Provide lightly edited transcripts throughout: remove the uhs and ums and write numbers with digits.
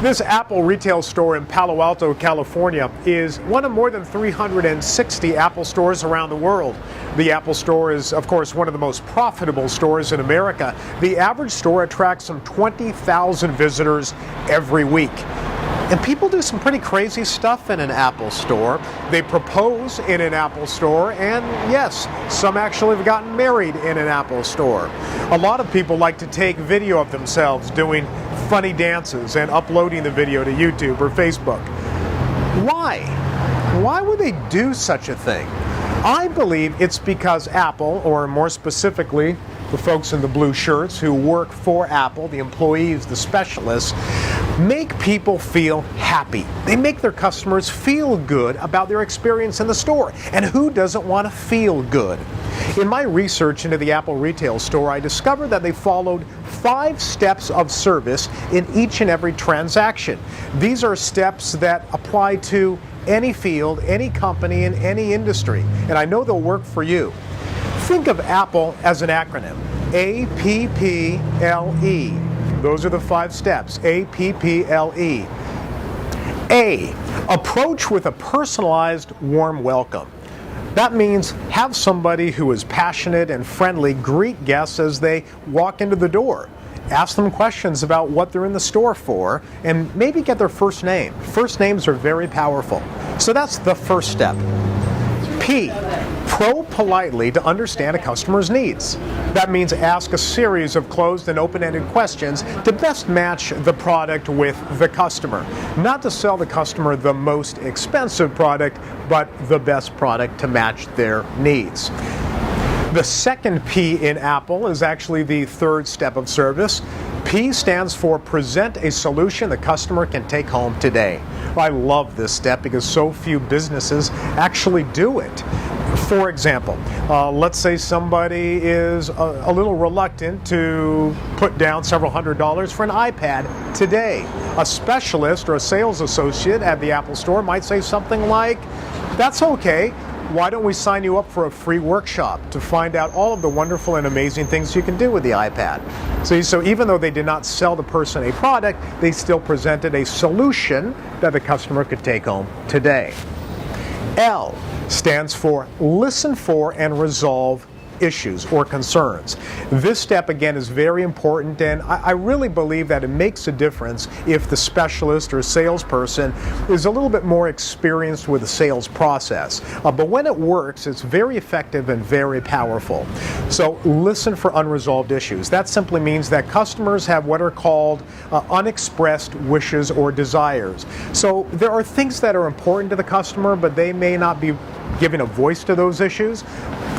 This Apple retail store in Palo Alto, California is one of more than 360 Apple stores around the world. The Apple store is, of course, one of the most profitable stores in America. The average store attracts some 20,000 visitors every week. And people do some pretty crazy stuff in an Apple store. They propose in an Apple store, and yes, some actually have gotten married in an Apple store. A lot of people like to take video of themselves doing funny dances and uploading the video to YouTube or Facebook. Why? Why would they do such a thing? I believe it's because Apple, or more specifically, the folks in the blue shirts who work for Apple, the employees, the specialists, make people feel happy. They make their customers feel good about their experience in the store. And who doesn't want to feel good? In my research into the Apple retail store, I discovered that they followed 5 steps of service in each and every transaction. These are steps that apply to any field, any company, in any industry. And I know they'll work for you. Think of Apple as an acronym. APPLE. Those are the 5 steps. APPLE. A. Approach with a personalized, warm welcome. That means have somebody who is passionate and friendly greet guests as they walk into the door. Ask them questions about what they're in the store for, and maybe get their first name. First names are very powerful. So that's the first step. P. Probe politely to understand a customer's needs. That means ask a series of closed and open-ended questions to best match the product with the customer. Not to sell the customer the most expensive product, but the best product to match their needs. The second P in Apple is actually the third step of service. P stands for present a solution the customer can take home today. I love this step because so few businesses actually do it. For example, let's say somebody is a little reluctant to put down several $100s for an iPad today. A specialist or a sales associate at the Apple store might say something like, "That's okay. Why don't we sign you up for a free workshop to find out all of the wonderful and amazing things you can do with the iPad?" So even though they did not sell the person a product, they still presented a solution that the customer could take home today. L stands for listen for and resolve issues or concerns. This step again is very important, and I really believe that it makes a difference if the specialist or salesperson is a little bit more experienced with the sales process. But when it works, it's very effective and very powerful. So listen for unresolved issues. That simply means that customers have what are called unexpressed wishes or desires. So there are things that are important to the customer, but they may not be giving a voice to those issues.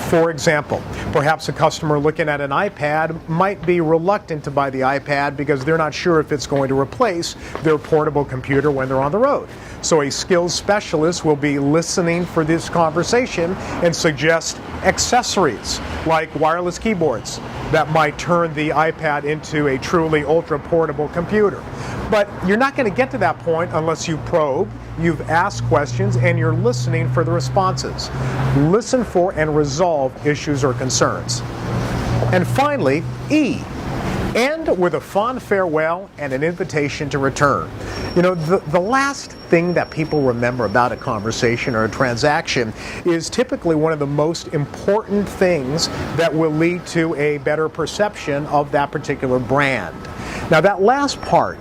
For example, perhaps a customer looking at an iPad might be reluctant to buy the iPad because they're not sure if it's going to replace their portable computer when they're on the road. So a skills specialist will be listening for this conversation and suggest accessories like wireless keyboards that might turn the iPad into a truly ultra-portable computer. But you're not going to get to that point unless you probe, you've asked questions, and you're listening for the responses. Listen for and resolve issues or concerns. And finally, E. End with a fond farewell and an invitation to return. You know, the last thing that people remember about a conversation or a transaction is typically one of the most important things that will lead to a better perception of that particular brand. Now, that last part,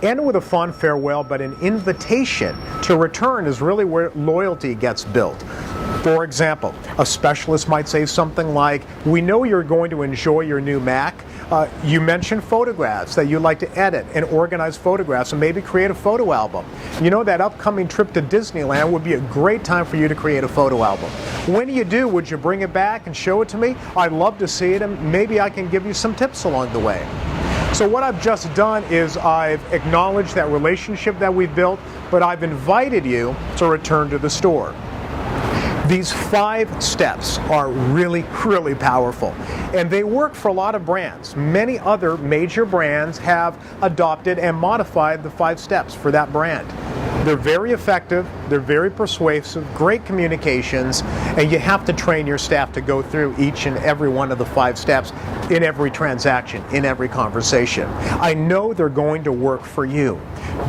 end with a fond farewell, but an invitation to return, is really where loyalty gets built. For example, a specialist might say something like, "We know you're going to enjoy your new Mac. You mentioned photographs, that you like to edit and organize photographs and maybe create a photo album. You know, that upcoming trip to Disneyland would be a great time for you to create a photo album. When you do, would you bring it back and show it to me? I'd love to see it, and maybe I can give you some tips along the way." So what I've just done is I've acknowledged that relationship that we've built, but I've invited you to return to the store. These 5 steps are really, really powerful, and they work for a lot of brands. Many other major brands have adopted and modified the 5 steps for that brand. They're very effective, they're very persuasive, great communications, and you have to train your staff to go through each and every one of the 5 steps in every transaction, in every conversation. I know they're going to work for you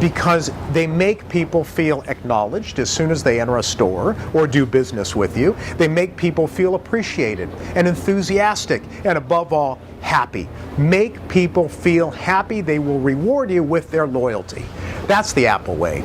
because they make people feel acknowledged as soon as they enter a store or do business with you. They make people feel appreciated and enthusiastic and, above all, happy. Make people feel happy. They will reward you with their loyalty. That's the Apple way.